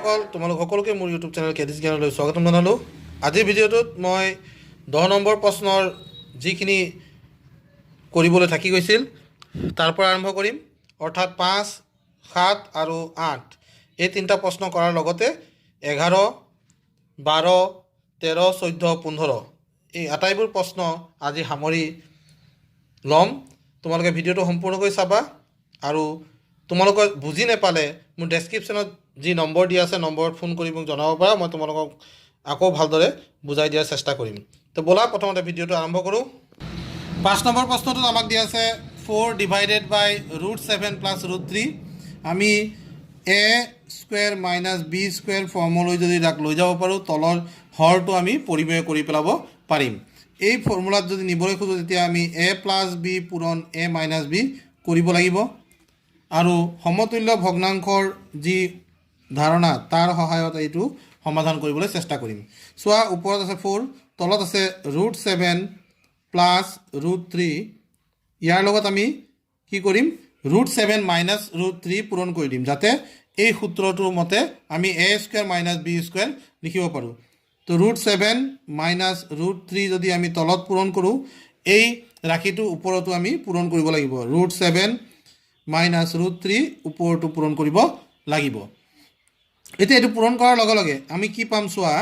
বন্ধুসকল তোমালোক সকলোকে মোৰ ইউটিউব চেনেল কেডিছ জ্ঞানলৈ স্বাগতম জনালোঁ। আজিৰ ভিডিঅ'টোত মই 10 নম্বৰ প্ৰশ্নৰ যিখিনি কৰিবলৈ থাকি গৈছিল তাৰ পৰা আৰম্ভ কৰিম। অৰ্থাৎ 5, 7 আৰু 8 এই তিনিটা প্ৰশ্ন কৰাৰ লগতে 11, 12, 13, 14, 15 এই আটাইবোৰ প্ৰশ্ন আজি সামৰি ল'ম। তোমালোকে ভিডিঅ'টো সম্পূৰ্ণকৈ চাবা আৰু তোমালোকে বুজি নাপালে মোৰ ডেছক্ৰিপশ্যনত যি নম্বৰ দিয়া আছে নম্বৰত ফোন কৰি মোক জনাব পাৰা। মই তোমালোকক আকৌ ভালদৰে বুজাই দিয়াৰ চেষ্টা কৰিম। তো ব'লা প্ৰথমতে ভিডিঅ'টো আৰম্ভ কৰোঁ। 5 নম্বৰ প্ৰশ্নটোত আমাক দিয়া আছে 4 ডিভাইডেড বাই √7 প্লাছ √3। আমি a square minus b square ফৰ্মুলালৈ যদি তাক লৈ যাব পাৰোঁ, তলৰ হৰটো আমি পৰিমেয় কৰি পেলাব পাৰিম। এই ফৰ্মুলাত যদি নিবলৈ খোজোঁ তেতিয়া আমি a প্লাছ b পূৰণ a মাইনাছ b কৰিব লাগিব আৰু সমতুল্য ভগ্নাংশৰ যি ধাৰণা তাৰ সহায়ত এইটো সমাধান কৰিবলৈ চেষ্টা কৰিম। চোৱা, ওপৰত আছে 4, তলত আছে √7 প্লাছ √3। ইয়াৰ লগত আমি কি কৰিম, √7 মাইনাছ √3 পূৰণ কৰি দিম, যাতে এই সূত্ৰটোৰ মতে আমি a square minus b square লিখিব পাৰোঁ। তো √7 মাইনাছ √3 যদি আমি তলত পূৰণ কৰোঁ, এই ৰাশিটো ওপৰতো আমি পূৰণ কৰিব লাগিব। √7 মাইনাছ √3 ওপৰটো পূৰণ কৰিব লাগিব। এতিয়া এইটো পূৰণ কৰাৰ লগে লগে আমি কি পাম চোৱা,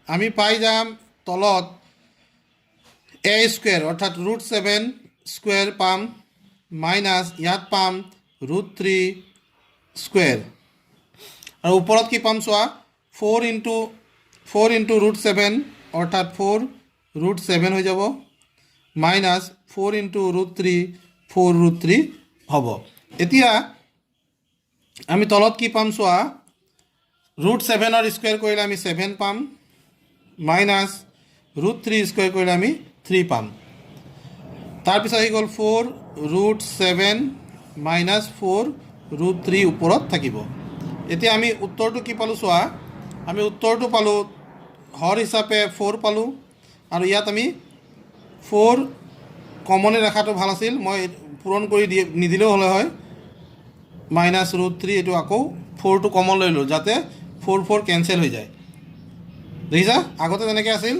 আমি পাই যাম তলত a স্কুৱেৰ অৰ্থাৎ √7 স্কুৱেৰ পাম মাইনাছ ইয়াত পাম √3 স্কুৱেৰ আৰু ওপৰত কি পাম চোৱা 4 ইনটু √7 অৰ্থাৎ 4 √7 হৈ যাব মাইনাছ 4 ইনটু √3 4 √3 হ'ব। এতিয়া আমি তলত কি পাম চোৱা, √7ৰ স্কুৱেৰ কৰিলে আমি 7 পাম মাইনাছ √3 স্কুৱেৰ কৰিলে আমি 3 পাম। তাৰপিছত আহি গ'ল 4 √7 মাইনাছ 4 √3 ওপৰত থাকিব। এতিয়া আমি উত্তৰটো কি পালোঁ চোৱা, আমি উত্তৰটো পালোঁ হৰ হিচাপে 4 পালোঁ আৰু ইয়াত আমি 4 কমনে ৰখাটো ভাল আছিল, মই পূৰণ কৰি নিদিলেও হ'লে হয়। মাইনাছ √3 এইটো আকৌ 4টো কমন লৈ লওঁ যাতে 4 4 কেঞ্চেল হৈ যায়। দেখিছা, আগতে যেনেকৈ আছিল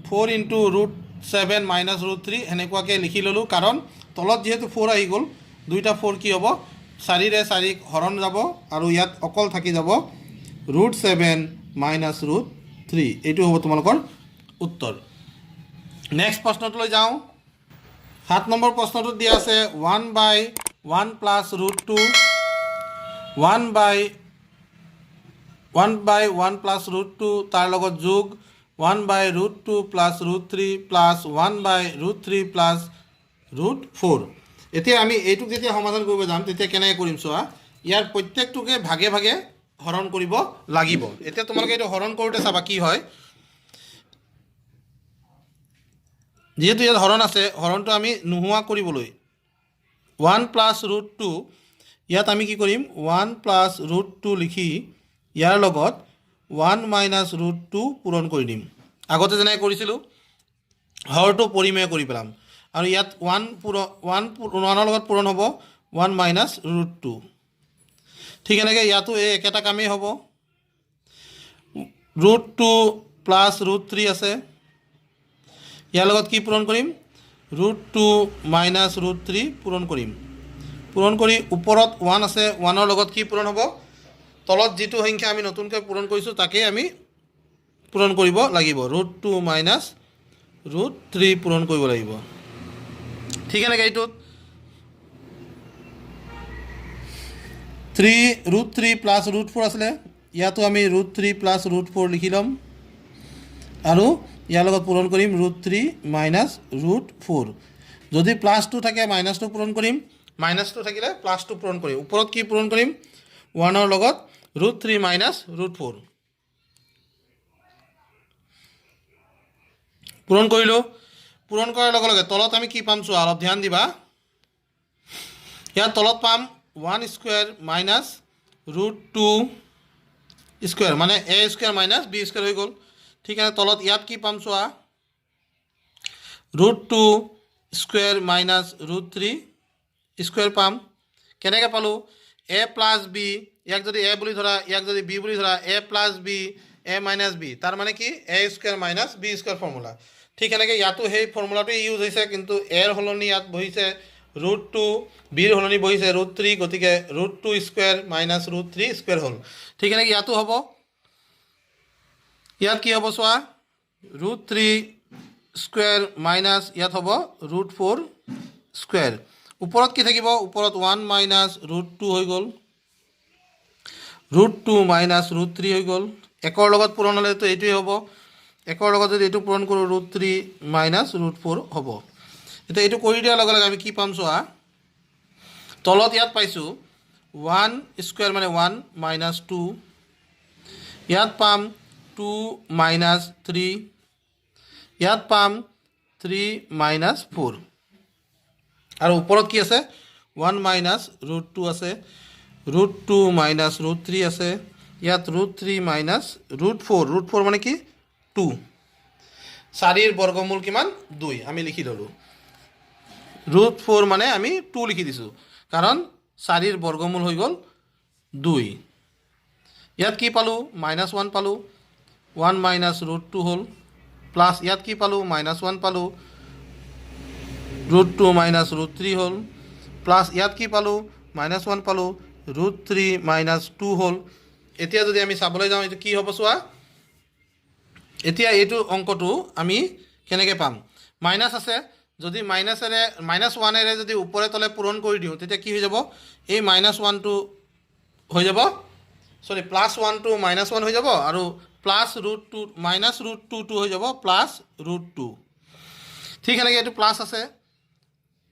4 ইনটু √7 মাইনাছ √3 সেনেকুৱাকৈ লিখি ল'লোঁ, কাৰণ তলত যিহেতু 4 আহি গ'ল, দুইটা 4 কি হ'ব, 4ৰে 4 হৰণ যাব আৰু ইয়াত অকল থাকি যাব √7 মাইনাছ √3। এইটো হ'ব তোমালোকৰ উত্তৰ। নেক্সট প্ৰশ্নটোলৈ যাওঁ। 7 নম্বৰ প্ৰশ্নটোত দিয়া আছে 1/1 প্লাছ √2, 1/1 প্লাছ √2 তাৰ লগত যোগ 1/√2 প্লাছ √3 প্লাছ 1/√3 প্লাছ √4। এতিয়া আমি এইটোক যেতিয়া সমাধান কৰিব যাম তেতিয়া কেনেকৈ কৰিম চোৱা, ইয়াৰ প্ৰত্যেকটোকে ভাগে ভাগে হৰণ কৰিব লাগিব। এতিয়া তোমালোকে এইটো হৰণ কৰোঁতে চাবা কি হয়, যিহেতু ইয়াত হৰণ আছে, হৰণটো আমি নোহোৱা কৰিবলৈ 1 প্লাছ √2 ইয়াত আমি কি কৰিম, 1 প্লাছ √2 লিখি ইয়াৰ লগত 1 মাইনাছ √2 পূৰণ কৰি দিম। আগতে যেনেকৈ কৰিছিলোঁ হৰটো পৰিমেয় কৰি পেলাম আৰু ইয়াত 1ৰ লগত পূৰণ হ'ব 1 মাইনাছ √2। ঠিক এনেকৈ ইয়াতো এই একেটা কামেই হ'ব। √2 প্লাছ √3 আছে, ইয়াৰ লগত কি পূৰণ কৰিম, √2 মাইনাছ √3 পূৰণ কৰিম। পূৰণ কৰি ওপৰত 1 আছে, 1ৰ লগত কি পূৰণ হ'ব, তলত যিটো সংখ্যা আমি নতুনকৈ পূৰণ কৰিছোঁ তাকেই আমি পূৰণ কৰিব লাগিব। √2 মাইনাছ √3 পূৰণ কৰিব লাগিব। ঠিক এনেকৈ এইটোত √3 প্লাছ √4 আছিলে, ইয়াতো আমি √3 প্লাছ √4 লিখি ল'ম আৰু ইয়াৰ লগত পূৰণ কৰিম √3 মাইনাছ √4। যদি প্লাছটো থাকে মাইনাছটো পূৰণ কৰিম, মাইনাছটো থাকিলে প্লাছটো পূৰণ কৰিম। ওপৰত কি পূৰণ কৰিম, 1ৰ লগত √3 মাইনাছ √4 পূৰণ কৰিলোঁ। পূৰণ কৰাৰ লগে লগে তলত আমি কি পাম চোৱা, অলপ ধ্যান দিবা। ইয়াত তলত পাম 1 স্কুৱেৰ মাইনাছ √2 স্কুৱেৰ, মানে a square minus b square হৈ গ'ল। ঠিক আছে, তলত ইয়াত কি পাম চোৱা, √2 স্কুৱেৰ মাইনাছ √3 স্কুৱেৰ পাম। কেনেকৈ পালোঁ, a প্লাছ b ইয়াক যদি এ বুলি ধৰা, ইয়াক যদি বি বুলি ধৰা, A plus B A minus B, তাৰ মানে কি A square minus B square formula. ঠিক এনেকৈ ইয়াতো সেই ফৰ্মুলাটোৱে ইউজ হৈছে, কিন্তু এৰ সলনি ইয়াত বহিছে √2, বিৰ সলনি বহিছে √3, গতিকে √2 স্কুৱেৰ মাইনাছ √3 স্কুৱেৰ হ'ল। ঠিক এনেকৈ ইয়াতো হ'ব, ইয়াত কি হ'ব চোৱা, √3 স্কুৱেৰ মাইনাছ ইয়াত হ'ব √4 স্কুৱেৰ। ওপৰত কি থাকিব, ওপৰত 1 মাইনাছ √2 হৈ গ'ল, √2 মাইনাছ √3 হৈ গ'ল। একৰ লগত পূৰণ হ'লেতো এইটোৱে হ'ব, একৰ লগত যদি এইটো পূৰণ কৰোঁ √3 মাইনাছ √4 হ'ব। এতিয়া এইটো কৰি দিয়াৰ লগে লগে আমি কি পাম চোৱা, তলত ইয়াত পাইছোঁ 1 স্কুৱেৰ মানে 1 মাইনাছ 2, ইয়াত পাম 2 মাইনাছ 3, ইয়াত পাম 3 মাইনাছ 4, আৰু ওপৰত কি আছে 1 মাইনাছ √2 আছে, √2 মাইনাছ √3 আছে, ইয়াত √3 মাইনাছ √4, √4 মানে কি 2, 4ৰ বৰ্গমূল কিমান 2, আমি লিখি ল'লোঁ। √4 মানে আমি 2 লিখি দিছোঁ, কাৰণ 4ৰ বৰ্গমূল হৈ গ'ল 2। ইয়াত কি পালোঁ, -1 পালোঁ, 1 মাইনাছ √2 হ'ল, প্লাছ ইয়াত কি পালোঁ, -1 পালোঁ, √2 মাইনাছ √3 হ'ল, প্লাছ ইয়াত কি পালোঁ, -1 পালোঁ, √3 মাইনাছ 2 হ'ল। এতিয়া যদি আমি চাবলৈ যাওঁ এইটো কি হ'ব চোৱা, এতিয়া এইটো অংকটো আমি কেনেকৈ পাম, মাইনাছ আছে, যদি -1ৰে যদি ওপৰে তলে পূৰণ কৰি দিওঁ তেতিয়া কি হৈ যাব, এই -1টো হৈ যাব, +1টো -1 হৈ যাব, আৰু প্লাছ √2 মাইনাছ √2টো হৈ যাব প্লাছ √2। ঠিক সেনেকৈ এইটো প্লাছ আছে,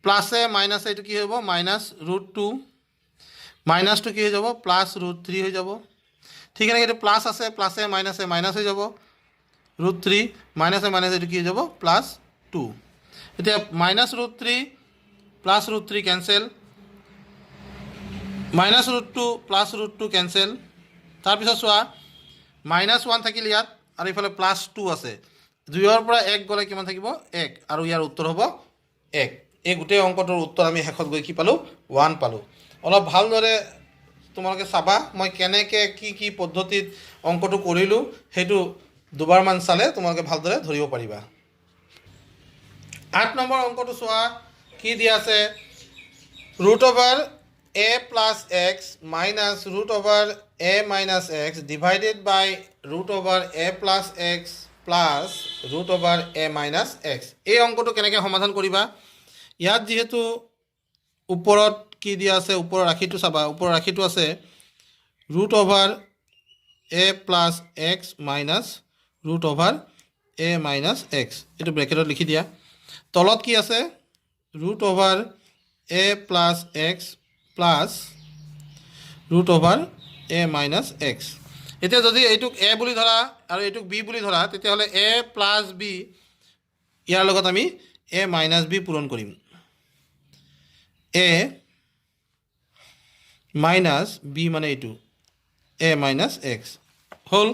প্লাছে মাইনাছে এইটো কি হ'ব, মাইনাছ √2, মাইনাছটো কি হৈ যাব, প্লাছ √3 হৈ যাব। ঠিক এনেকৈ এইটো প্লাছ আছে, প্লাছে মাইনাছে মাইনাছ হৈ যাব √3, মাইনাছে মাইনাছে এইটো কি হৈ যাব, +2। এতিয়া -√3 প্লাছ √3 কেঞ্চেল, -√2 প্লাছ √2 কেঞ্চেল। তাৰপিছত চোৱা, -1 থাকিল ইয়াত, আৰু ইফালে +2 আছে, 2ৰ পৰা 1 গ'লে কিমান থাকিব, 1, আৰু ইয়াৰ উত্তৰ হ'ব 1। এই গোটেই অংকটোৰ উত্তৰ আমি শেষত গৈ কি পালোঁ, 1 পালোঁ। অলপ ভালদৰে তোমালোকে চাবা, মই কেনেকৈ কি পদ্ধতিত অংকটো কৰিলোঁ, সেইটো দুবাৰমান চালে তোমালোকে ভালদৰে ধৰিব পাৰিবা। 8 নম্বৰ অংকটো চোৱা, কি দিয়া আছে, √a + x minus √a minus x divided by √a + x plus √a minus x। এই অংকটো কেনেকৈ সমাধান কৰিবা, ইয়াত যিহেতু ওপৰত কি দিয়া আছে, ওপৰৰ ৰাশিটো চাবা, ওপৰৰ ৰাশিটো আছে √a + x minus √a minus x, এইটো ব্ৰেকেটত লিখি দিয়া। তলত কি আছে, √a + x plus √a minus x। এতিয়া যদি এইটোক a বুলি ধৰা আৰু এইটোক b বুলি ধৰা, তেতিয়াহ'লে a + b, ইয়াৰ লগত আমি a মাইনাছ b পূৰণ কৰিম, a মাইনাছ b মানে এইটো a মাইনাছ x হ'ল।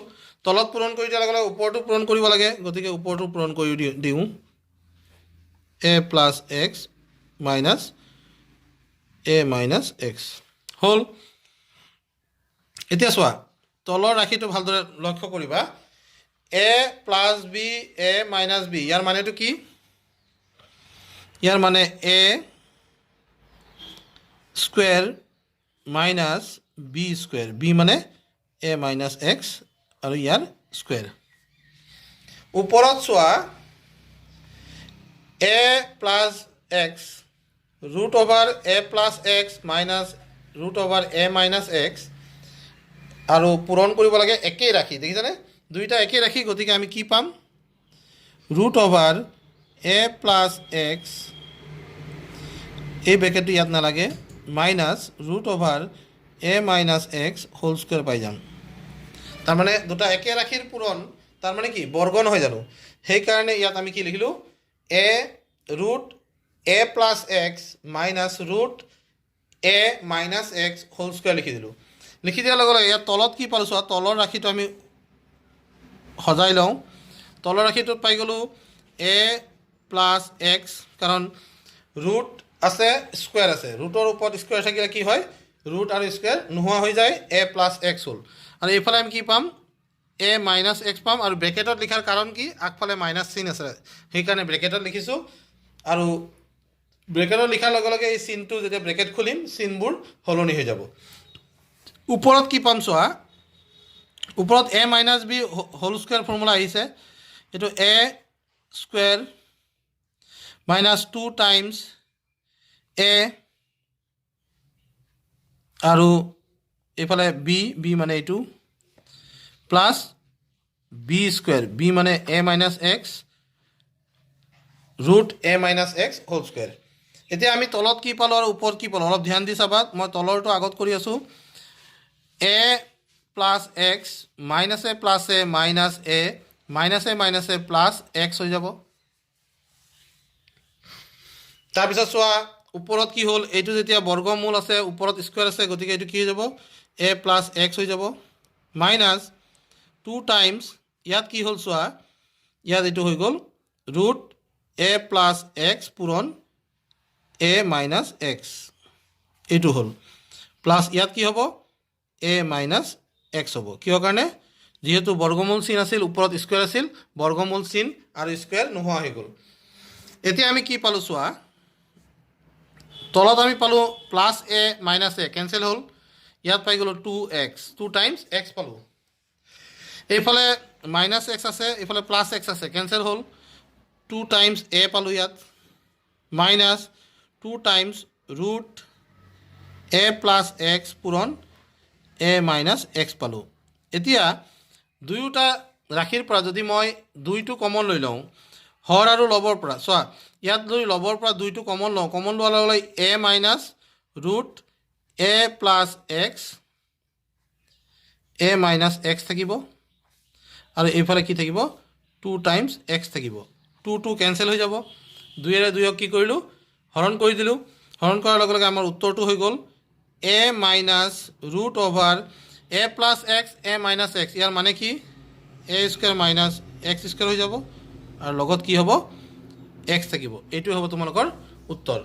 তলত পূৰণ কৰি দিয়াৰ লগে লগে ওপৰটো পূৰণ কৰিব লাগে, গতিকে ওপৰটো পূৰণ কৰি দিওঁ, a + x minus a minus x হ'ল। এতিয়া চোৱা, তলৰ ৰাশিটো ভালদৰে লক্ষ্য কৰিবা, a + b a minus b, ইয়াৰ মানেটো কি, ইয়াৰ মানে a square minus b square, b মানে a মাইনাছ x আৰু ইয়াৰ স্কুৱেৰ। ওপৰত চোৱা, a + x √a + x minus √a minus x, আৰু পূৰণ কৰিব লাগে একেই ৰাশি, দেখিছানে, দুইটা একেই ৰাশি, গতিকে আমি কি পাম, √a + x, এই ব্ৰেকেটটো ইয়াত নালাগে, minus √a minus x whole square পাই যাম। তাৰমানে দুটা একে ৰাশিৰ পূৰণ, তাৰমানে কি বৰ্গ নহয় জানো, সেইকাৰণে ইয়াত আমি কি লিখিলোঁ, a √a + x minus √a minus x whole square লিখি দিলোঁ। লিখি দিয়াৰ লগে লগে ইয়াত তলত কি পালোঁ চোৱা, তলৰ ৰাশিটো আমি সজাই লওঁ, তলৰ ৰাশিটোত পাই গ'লোঁ a + x, কাৰণ ৰুট আছে স্কুৱেৰ আছে, ৰুটৰ ওপৰত স্কুৱেৰ থাকিলে কি হয়, ৰুট আৰু স্কুৱেৰ নোহোৱা হৈ যায় এ প্লাছ এক্স হ'ল আৰু এইফালে আমি কি পাম এ মাইনাছ এক্স পাম আৰু ব্ৰেকেটত লিখাৰ কাৰণ কি আগফালে মাইনাছ চিন আছে সেইকাৰণে ব্ৰেকেটত লিখিছোঁ আৰু ব্ৰেকেটত লিখাৰ লগে লগে এই চিনটো যেতিয়া ব্ৰেকেট খুলিম চিনবোৰ সলনি হৈ যাব ওপৰত কি পাম চোৱা ওপৰত A minus B whole square formula আহিছে এইটো A square minus 2 times A আৰু এইফালে বি মানে এইটো প্লাছ বি স্কুৱেৰ বি মানে এ মাইনাছ এক্স ৰুট এ মাইনাছ এক্স হোল স্কুৱেৰ এতিয়া আমি তলত কি পালোঁ আৰু ওপৰত কি পালোঁ অলপ ধ্যান দি চাবা মই তলৰটো আগত কৰি আছোঁ A plus x minus A plus A minus A minus A plus x হৈ যাব তাৰপিছত চোৱা ওপৰত কি হ'ল এইটো যেতিয়া বৰ্গমূল আছে ওপৰত স্কুৱেৰ আছে গতিকে এইটো কি হৈ যাব এ প্লাছ এক্স হৈ যাব মাইনাছ 2 টাইমছ ইয়াত কি হ'ল চোৱা ইয়াত এইটো হৈ গ'ল ৰুট এ প্লাছ এক্স পূৰণ এ মাইনাছ এক্স এইটো হ'ল প্লাছ ইয়াত কি হ'ব এ মাইনাছ এক্স হ'ব কিহৰ কাৰণে যিহেতু বৰ্গমূল চিন আছিল ওপৰত স্কুৱেৰ আছিল বৰ্গমূল চিন আৰু স্কুৱেৰ নোহোৱা হৈ গ'ল এতিয়া আমি কি পালোঁ চোৱা তলত আমি পালোঁ প্লাছ এ মাইনাছ এ কেঞ্চেল হ'ল ইয়াত পাই গ'লোঁ 2x 2 টাইমছ এক্স পালোঁ এইফালে মাইনাছ এক্স আছে এইফালে প্লাছ এক্স আছে কেঞ্চেল হ'ল 2 টাইমছ এ পালোঁ ইয়াত minus 2 times root A plus x পূৰণ এ মাইনাছ এক্স পালোঁ এতিয়া দুয়োটা ৰাশিৰ পৰা যদি মই দুইটো কমন লৈ লওঁ হৰ আৰু লবৰ পৰা চোৱা ইয়াত যদি লবৰ পৰা দুইটো কমন লওঁ কমন লোৱাৰ লগে লগে এ minus root A plus x A minus x থাকিব আৰু এইফালে কি থাকিব 2 টাইমছ এক্স থাকিব 2 কেঞ্চেল হৈ যাব দুইৰে দুইক কি কৰিলোঁ হৰণ কৰি দিলোঁ হৰণ কৰাৰ লগে লগে আমাৰ উত্তৰটো হৈ গ'ল এ minus root over A plus x A minus x ইয়াৰ মানে কি A square minus X square হৈ যাব আৰু লগত কি হ'ব এক্স থাকিব এইটোৱে হ'ব তোমালোকৰ উত্তৰ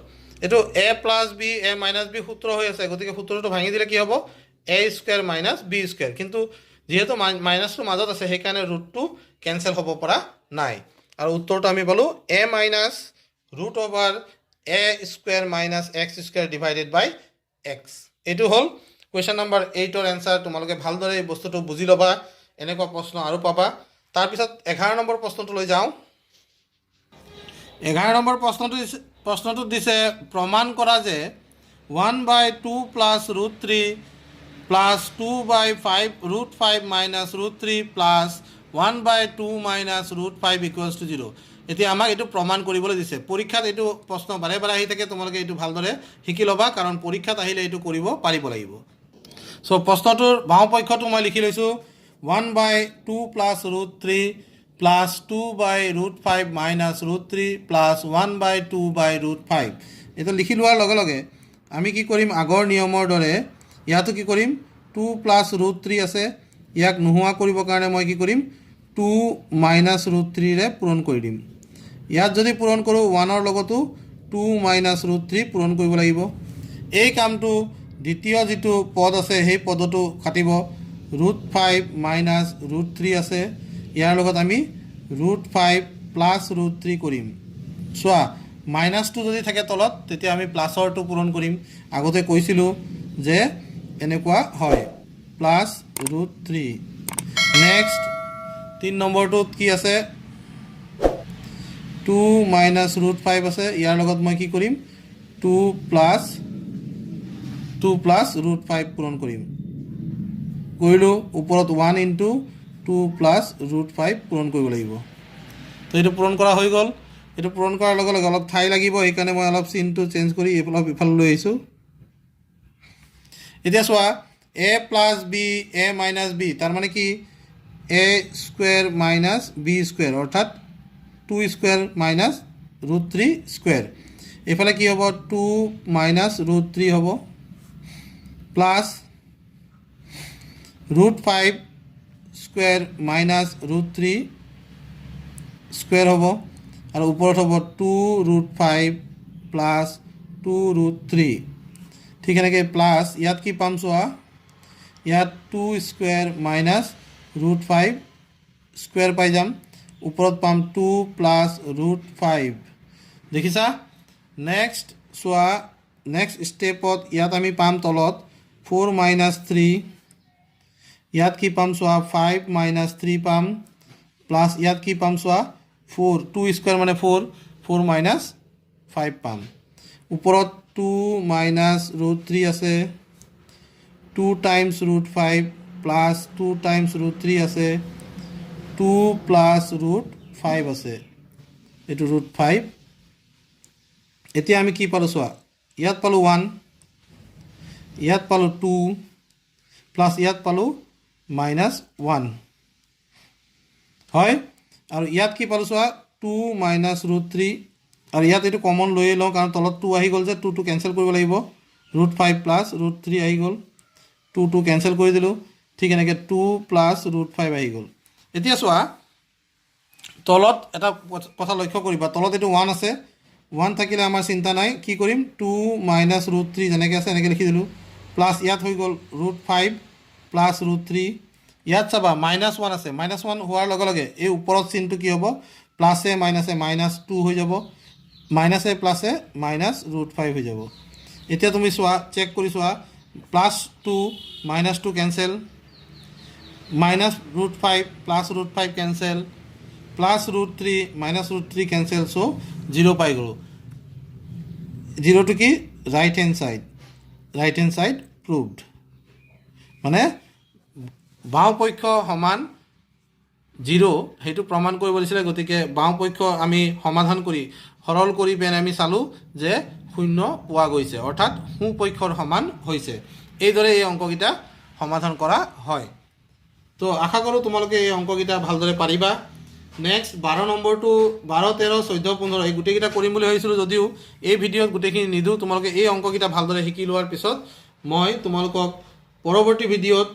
এইটো এ plus B A minus B সূত্ৰ হৈ আছে গতিকে সূত্ৰটো ভাঙি দিলে কি হ'ব এ স্কুৱেৰ মাইনাছ বি স্কুৱেৰ কিন্তু যিহেতু মাইনাছটো মাজত আছে সেইকাৰণে ৰুটটো কেঞ্চেল হ'ব পৰা নাই আৰু উত্তৰটো আমি পালোঁ A minus root over A square minus X square divided by X এইটো হ'ল কুৱেশ্যন নম্বৰ 8ৰ এনচাৰ তোমালোকে ভালদৰে এই বস্তুটো বুজি ল'বা এনেকুৱা প্ৰশ্ন আৰু পাবা তাৰপিছত 11 নম্বৰ প্ৰশ্নটো লৈ যাওঁ 11 নম্বৰ প্ৰশ্নটোত দিছে প্ৰমাণ কৰা যে 1/2 plus root 3 plus 2/5 root 5 minus root 3 plus 1/2 minus root 5 equals to 0 এতিয়া আমাক এইটো প্ৰমাণ কৰিবলৈ দিছে পৰীক্ষাত এইটো প্ৰশ্ন বাৰে বাৰে আহি থাকে তোমালোকে এইটো ভালদৰে শিকি ল'বা কাৰণ পৰীক্ষাত আহিলে এইটো কৰিব পাৰিব লাগিব চ' প্ৰশ্নটোৰ বাওঁ পক্ষটো মই লিখি লৈছোঁ 1/2 প্লাছ ৰুট 3 প্লাছ 2/ৰুট 5 মাইনাছ ৰুট 3 প্লাছ 1/2/ৰুট 5 এইটো লিখি লোৱাৰ লগে লগে আমি কি কৰিম আগৰ নিয়মৰ দৰে ইয়াতো কি কৰিম 2 প্লাছ ৰুট 3 আছে ইয়াক নোহোৱা কৰিবৰ কাৰণে মই কি কৰিম 2 মাইনাছ ৰুট 3ৰে পূৰণ কৰি দিম ইয়াত যদি পূৰণ কৰোঁ 1ৰ লগতো 2 মাইনাছ ৰুট 3 পূৰণ কৰিব লাগিব এই কামটো দ্বিতীয় যিটো পদ আছে সেই পদটো কাটিব ৰুট 5 মাইনাছ ৰুট 3 আছে ইয়াৰ লগত আমি ৰুট 5 প্লাছ ৰুট 3 কৰিম চোৱা মাইনাছটো যদি থাকে তলত তেতিয়া আমি প্লাছৰটো পূৰণ কৰিম আগতে কৈছিলোঁ যে এনেকুৱা হয় প্লাছ ৰুট 3 নেক্সট 3 নম্বৰটোত কি আছে 2 মাইনাছ ৰুট 5 আছে ইয়াৰ লগত মই কি কৰিম 2 প্লাছ ৰুট 5 পূৰণ কৰিম কৰিলোঁ ওপৰত 1 ইনটু 2 প্লাছ ৰুট 5 পূৰণ কৰিব লাগিব তো এইটো পূৰণ কৰা হৈ গ'ল এইটো পূৰণ কৰাৰ লগে লগে অলপ ঠাই লাগিব সেইকাৰণে মই অলপ চিনটো চেঞ্জ কৰি অলপ ইফালে লৈ আহিছোঁ এতিয়া চোৱা এ plus B A minus B তাৰমানে কি A square minus B square অৰ্থাৎ 2 স্কুৱেৰ মাইনাছ ৰুট 3 স্কুৱেৰ এইফালে কি হ'ব 2 মাইনাছ ৰুট 3 হ'ব plus root 5 square minus root 3 square হ'ব আৰু ওপৰত হ'ব 2 ৰুট 5 প্লাছ 2 ৰুট 3 ঠিক এনেকৈ প্লাছ ইয়াত কি পাম চোৱা ইয়াত 2 স্কুৱেৰ মাইনাছ √5 স্কুৱেৰ পাই যাম ওপৰত পাম 2 প্লাছ √5 দেখিছা নেক্সট চোৱা নেক্সট ষ্টেপত ইয়াত আমি পাম তলত 4 মাইনাছ 3 ইয়াত কি পাম চোৱা 5 মাইনাছ 3 পাম প্লাছ ইয়াত কি পাম চোৱা 4 2 স্কুৱেৰ মানে 4 মাইনাছ 5 পাম ওপৰত 2 মাইনাছ √3 আছে 2 টাইমছ √5 প্লাছ 2 টাইমছ √3 আছে 2 প্লাছ √5 আছে এইটো √5 এতিয়া আমি কি পালোঁ চোৱা ইয়াত পালোঁ 1 ইয়াত পালোঁ 2 প্লাছ ইয়াত পালোঁ মাইনাছ 1 হয় আৰু ইয়াত কি পালোঁ চোৱা 2 মাইনাছ √3 আৰু ইয়াত এইটো কমন লৈয়ে লওঁ কাৰণ তলত 2 আহি গ'ল যে 2 কেঞ্চেল কৰিব লাগিব √5 প্লাছ √3 আহি গ'ল 2 কেঞ্চেল কৰি দিলোঁ ঠিক এনেকৈ 2 প্লাছ √5 আহি গ'ল এতিয়া চোৱা তলত এটা কথা লক্ষ্য কৰিবা তলত এইটো 1 আছে 1 থাকিলে আমাৰ চিন্তা নাই কি কৰিম 2 মাইনাছ √3 যেনেকৈ আছে এনেকৈ লিখি দিলোঁ প্লাছ ইয়াত হৈ গ'ল √5 প্লাছ √3 ইয়াত চাবা -1 আছে -1 হোৱাৰ লগে লগে এই ওপৰত চিনটো কি হ'ব প্লাছে মাইনাছে -2 হৈ যাব মাইনাছে প্লাছে -√5 হৈ যাব এতিয়া তুমি চোৱা চেক কৰি চোৱা +2 -2 cancel -√5 plus √5 cancel plus √3 -√3 cancel so' 0 পাই গ'লোঁ 0টো কি ৰাইট হেণ্ড চাইড প্ৰুভড মানে বাওঁপক্ষ সমান 0 সেইটো প্ৰমাণ কৰিব দিছিলে গতিকে বাওঁপক্ষ আমি সমাধান কৰি সৰল কৰি পেলাই আমি চালোঁ যে 0 পোৱা গৈছে অৰ্থাৎ সোঁপক্ষৰ সমান হৈছে এইদৰে এই অংককেইটা সমাধান কৰা হয় তো আশা কৰোঁ তোমালোকে এই অংককেইটা ভালদৰে পাৰিবা নেক্সট 12 নম্বৰটো 12 13 14 15 এই গোটেইকেইটা কৰিম বুলি ভাবিছিলোঁ যদিও এই ভিডিঅ'ত গোটেইখিনি নিদিওঁ তোমালোকে এই অংককেইটা ভালদৰে শিকি লোৱাৰ পিছত মই তোমালোকক পৰৱৰ্তী ভিডিঅ'ত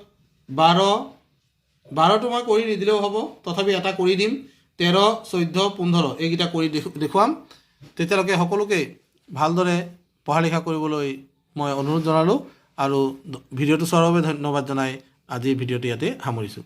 12টো মই কৰি নিদিলেও হ'ব তথাপি এটা কৰি দিম 13 14 15 এইকেইটা কৰি দেখুৱাম তেতিয়ালৈকে সকলোকে ভালদৰে পঢ়া লিখা কৰিবলৈ মই অনুৰোধ জনালোঁ আৰু ভিডিঅ'টো চোৱাৰ বাবে ধন্যবাদ জনাই আজিৰ ভিডিঅ'টো ইয়াতে সামৰিছোঁ